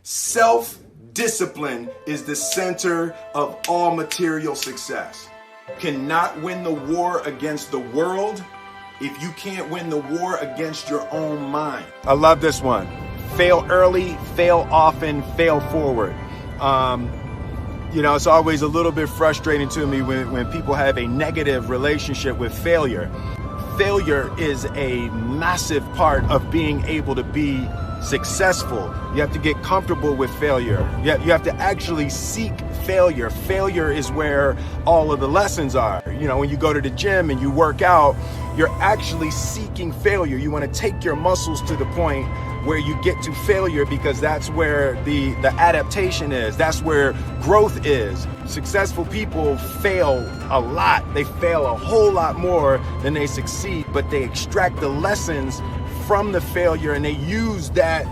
Self-discipline is the center of all material success. Cannot win the war against the world if you can't win the war against your own mind. I love this one. Fail early, fail often, fail forward. It's always a little bit frustrating to me when people have a negative relationship with failure. Failure is a massive part of being able to be successful. You have to get comfortable with failure. You have to actually seek failure. Failure is where all of the lessons are. When you go to the gym and you work out, you're actually seeking failure. You want to take your muscles to the point where you get to failure, because that's where the adaptation is. That's where growth is. Successful people fail a lot. They fail a whole lot more than they succeed, but they extract the lessons from the failure, and they use that,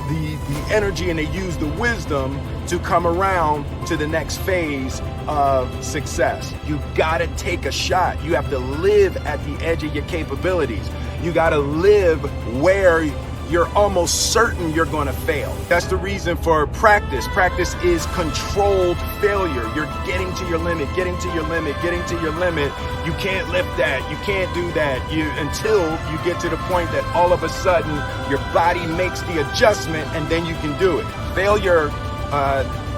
the energy, and they use the wisdom to come around to the next phase of success. You gotta take a shot. You have to live at the edge of your capabilities. You gotta live where you're almost certain you're gonna fail. That's the reason for practice. Practice is controlled failure. You're getting to your limit, getting to your limit, getting to your limit. You can't lift that, you can't do that, until you get to the point that all of a sudden your body makes the adjustment, and then you can do it. Failure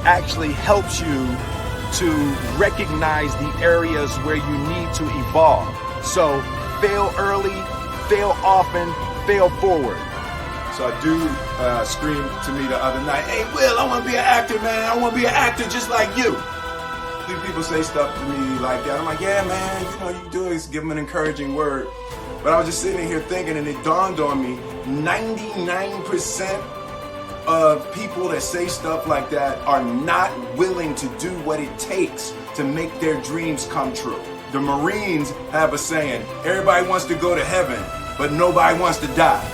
actually helps you to recognize the areas where you need to evolve. So fail early, fail often, fail forward. So a dude screamed to me the other night, "Hey Will, I want to be an actor, man. I want to be an actor just like you." People say stuff to me like that. I'm like, yeah, man, you do is give them an encouraging word. But I was just sitting here thinking, and it dawned on me, 99% of people that say stuff like that are not willing to do what it takes to make their dreams come true. The Marines have a saying, everybody wants to go to heaven, but nobody wants to die.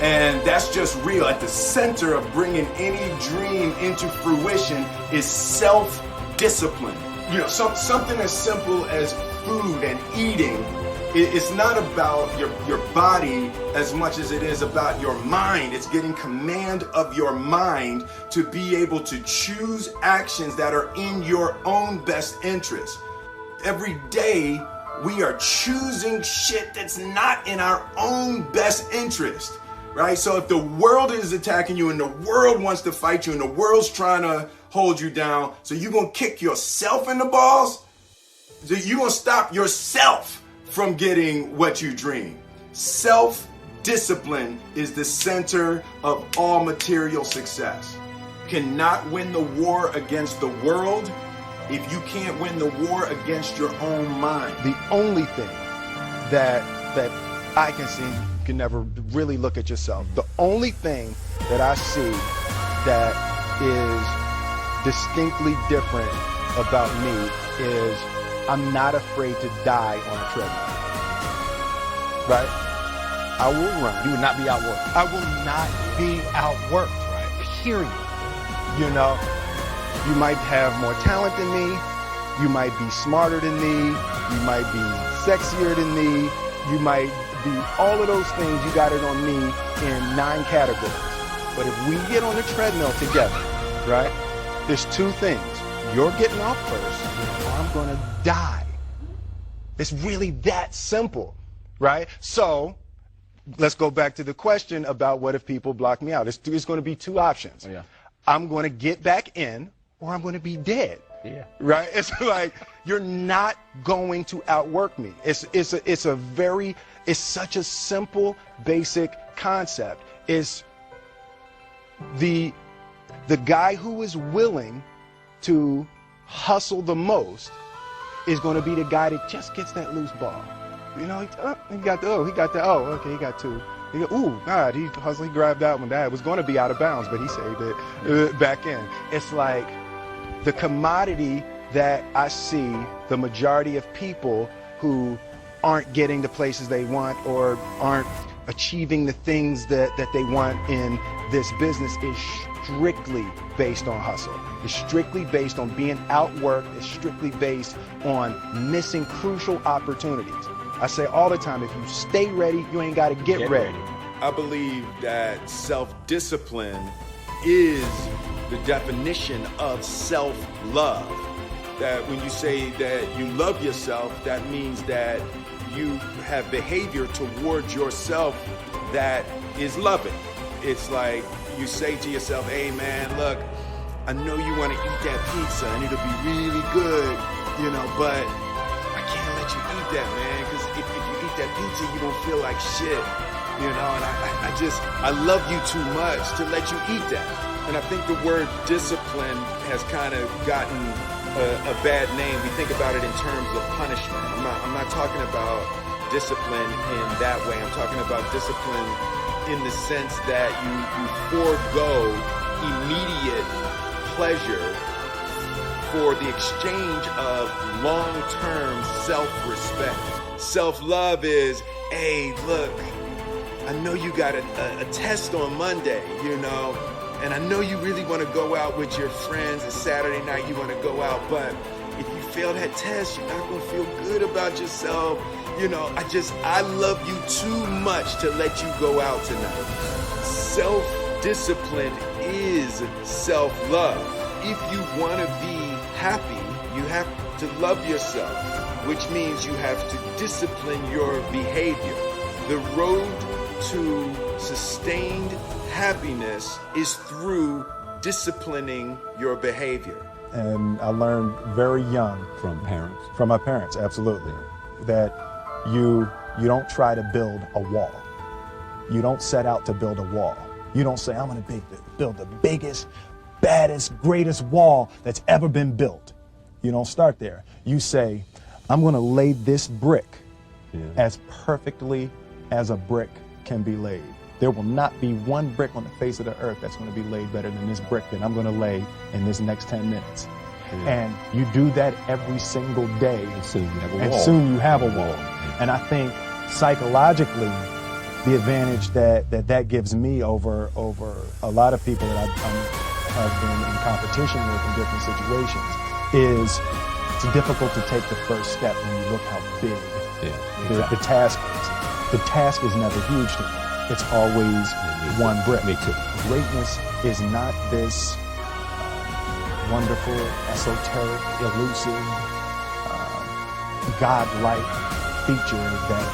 And that's just real. At the center of bringing any dream into fruition is self-discipline. Something as simple as food and eating. It's not about your body as much as it is about your mind. It's getting command of your mind to be able to choose actions that are in your own best interest. Every day, we are choosing shit that's not in our own best interest. Right? So if the world is attacking you and the world wants to fight you and the world's trying to hold you down, so you're going to kick yourself in the balls? So you're going to stop yourself from getting what you dream. Self-discipline is the center of all material success. You cannot win the war against the world if you can't win the war against your own mind. The only thing that I can see, you can never really look at yourself. The only thing that I see that is distinctly different about me is I'm not afraid to die on a treadmill. Right? I will run. You will not be outworked. I will not be outworked. Right. Period. You might have more talent than me. You might be smarter than me. You might be sexier than me. You might be all of those things. You got it on me in 9 categories. But if we get on the treadmill together, right, there's 2 things. You're getting off first, or I'm going to die. It's really that simple, right? So let's go back to the question about what if people block me out. It's going to be 2 options. Oh, yeah. I'm going to get back in, or I'm going to be dead. Yeah. Right? It's like, you're not going to outwork me. It's such a simple, basic concept. It's the guy who is willing to hustle the most is going to be the guy that just gets that loose ball. He got 2. Ooh, God, he hustled, he grabbed that one. That was going to be out of bounds, but he saved it back in. It's like the commodity that I see the majority of people who aren't getting the places they want or aren't achieving the things that they want in this business is strictly based on hustle. It's strictly based on being outworked. It's strictly based on missing crucial opportunities. I say all the time, if you stay ready, you ain't got to get ready. I believe that self-discipline is the definition of self-love. That when you say that you love yourself, that means that you have behavior towards yourself that is loving. It's like you say to yourself, hey man, look, I know you want to eat that pizza and it'll be really good, but I can't let you eat that, man, because if you eat that pizza, you don't feel like shit, and I love you too much to let you eat that. And I think the word discipline has kind of gotten a bad name. We think about it in terms of punishment. I'm not talking about discipline in that way. I'm talking about discipline in the sense that you forego immediate pleasure for the exchange of long-term self-respect. Self-love is, hey, look, I know you got a test on Monday, and I know you really want to go out with your friends. It's Saturday night, you want to go out, but if you fail that test, you're not going to feel good about yourself. I love you too much to let you go out tonight. Self-discipline is self-love. If you want to be happy, you have to love yourself, which means you have to discipline your behavior. The road to sustained happiness is through disciplining your behavior. And I learned very young From parents. from my parents, absolutely, that you don't try to build a wall. You don't set out to build a wall. You don't say, I'm going to build the biggest, baddest, greatest wall that's ever been built. You don't start there. You say, I'm going to lay this brick as perfectly as a brick can be laid. There will not be one brick on the face of the earth that's going to be laid better than this brick that I'm going to lay in this next 10 minutes. And you do that every single day. And soon you have a and wall. soon you have a wall. And I think psychologically, the advantage that gives me over a lot of people that I've been in competition with in different situations is it's difficult to take the first step when you look how big the task is. The task is never huge to me. It's always one brick. Me too. Greatness is not this wonderful, esoteric, elusive, godlike feature that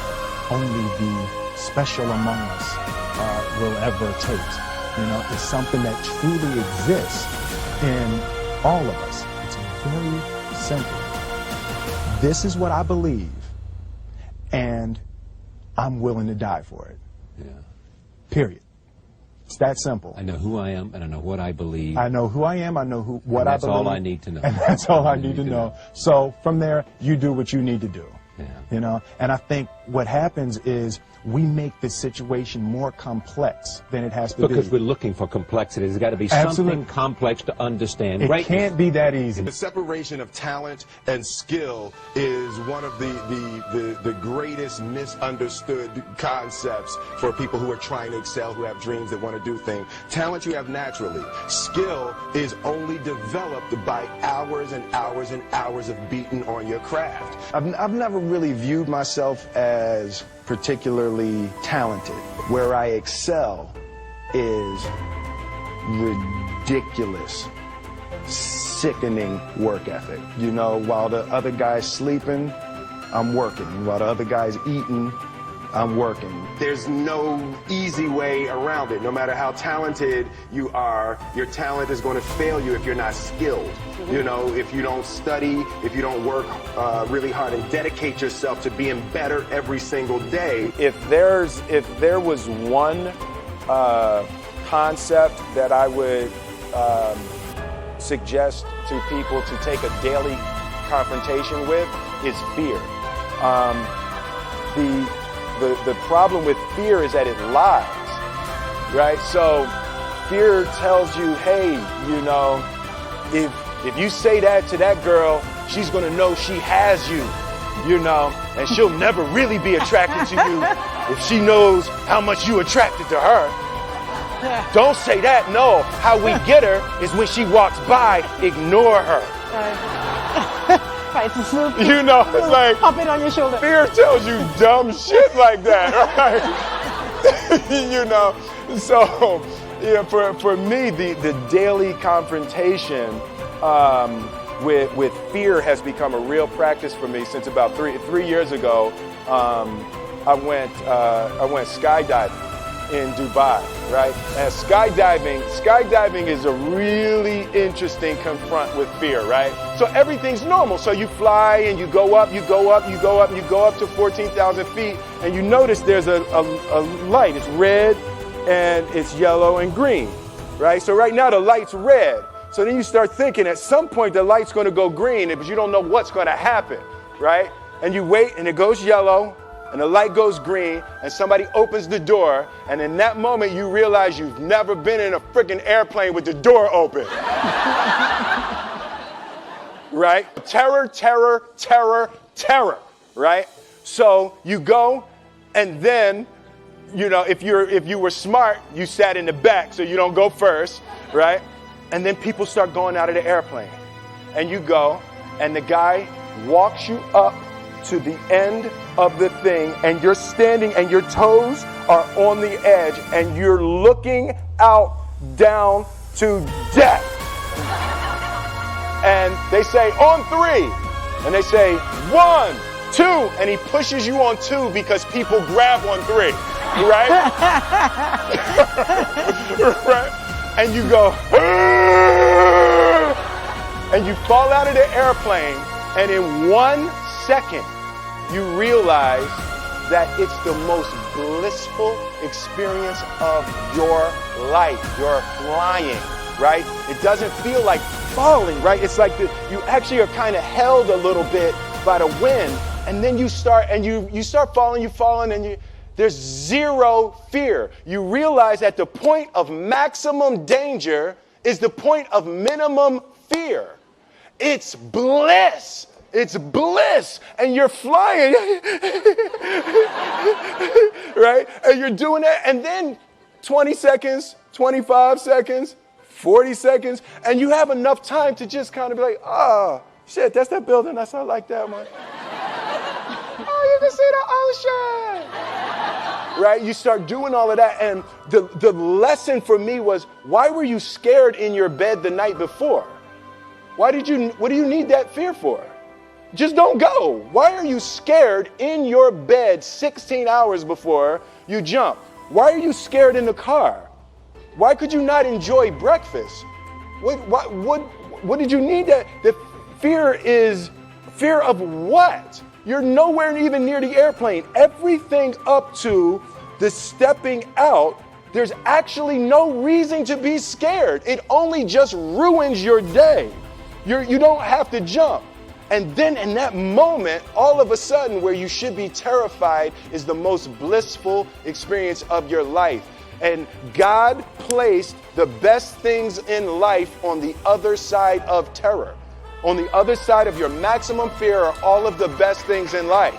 only the special among us will ever taste. It's something that truly exists in all of us. It's very simple. This is what I believe, and I'm willing to die for it. Yeah. Period. It's that simple. I know who I am, and I know what I believe. I know who I am. I know what I believe. That's all I need to know. And that's all I need to know. So from there, you do what you need to do. Yeah. And I think what happens is we make the situation more complex than it has to be. Because we're looking for complexity. There's got to be something complex to understand. It can't be that easy. The separation of talent and skill is one of the greatest misunderstood concepts for people who are trying to excel, who have dreams, that want to do things. Talent you have naturally. Skill is only developed by hours and hours and hours of beating on your craft. I've never really viewed myself as particularly talented. Where I excel is ridiculous, sickening work ethic. While the other guy's sleeping, I'm working. While the other guy's eating, I'm working. There's no easy way around it. No matter how talented you are, your talent is going to fail you if you're not skilled. If you don't study, if you don't work really hard and dedicate yourself to being better every single day. If there was one concept that I would suggest to people to take a daily confrontation with, is fear. The problem with fear is that it lies, right? So fear tells you, hey, if you say that to that girl, she's going to know she has you, and she'll never really be attracted to you if she knows how much you attracted to her. Don't say that. No, how we get her is when she walks by, ignore her. Right, it's smooth. It's like pop it on your shoulder. Fear tells you dumb shit like that, right? So Yeah, for me, the daily confrontation with fear has become a real practice for me since about three years ago. I went skydiving in Dubai, right? And skydiving is a really interesting confront with fear, right? So everything's normal. So you fly and you go up, you go up, you go up, and you go up to 14,000 feet, and you notice there's a light. It's red and it's yellow and green, right? So right now the light's red. So then you start thinking at some point the light's going to go green, but you don't know what's going to happen, right? And you wait and it goes yellow and the light goes green and somebody opens the door, and in that moment you realize you've never been in a freaking airplane with the door open. Right? Terror, terror, terror, terror, right? So you go, and then, you know, if you were smart, you sat in the back so you don't go first, right? And then people start going out of the airplane. And you go, and the guy walks you up to the end of the thing, and you're standing and your toes are on the edge, and you're looking out down to death. And they say, on 3. And they say, 1, 2. And he pushes you on 2 because people grab on 3. Right? Right? And you go, and you fall out of the airplane, and in 1 second, you realize that it's the most blissful experience of your life. You're flying, right? It doesn't feel like falling, right? It's like you actually are kind of held a little bit by the wind, and then you start falling, and there's zero fear. You realize that the point of maximum danger is the point of minimum fear. It's bliss. It's bliss, and you're flying, right? And you're doing that, and then 20 seconds, 25 seconds, 40 seconds, and you have enough time to just kind of be like, oh, shit, that's that building. I like that one. Oh, you can see the ocean. Right? You start doing all of that, and the lesson for me was, why were you scared in your bed the night before? What do you need that fear for? Just don't go. Why are you scared in your bed 16 hours before you jump? Why are you scared in the car? Why could you not enjoy breakfast? What did you need that? The fear is fear of what? You're nowhere even near the airplane. Everything up to the stepping out, there's actually no reason to be scared. It only just ruins your day. You don't have to jump. And then in that moment, all of a sudden, where you should be terrified is the most blissful experience of your life. And God placed the best things in life on the other side of terror. On the other side of your maximum fear are all of the best things in life.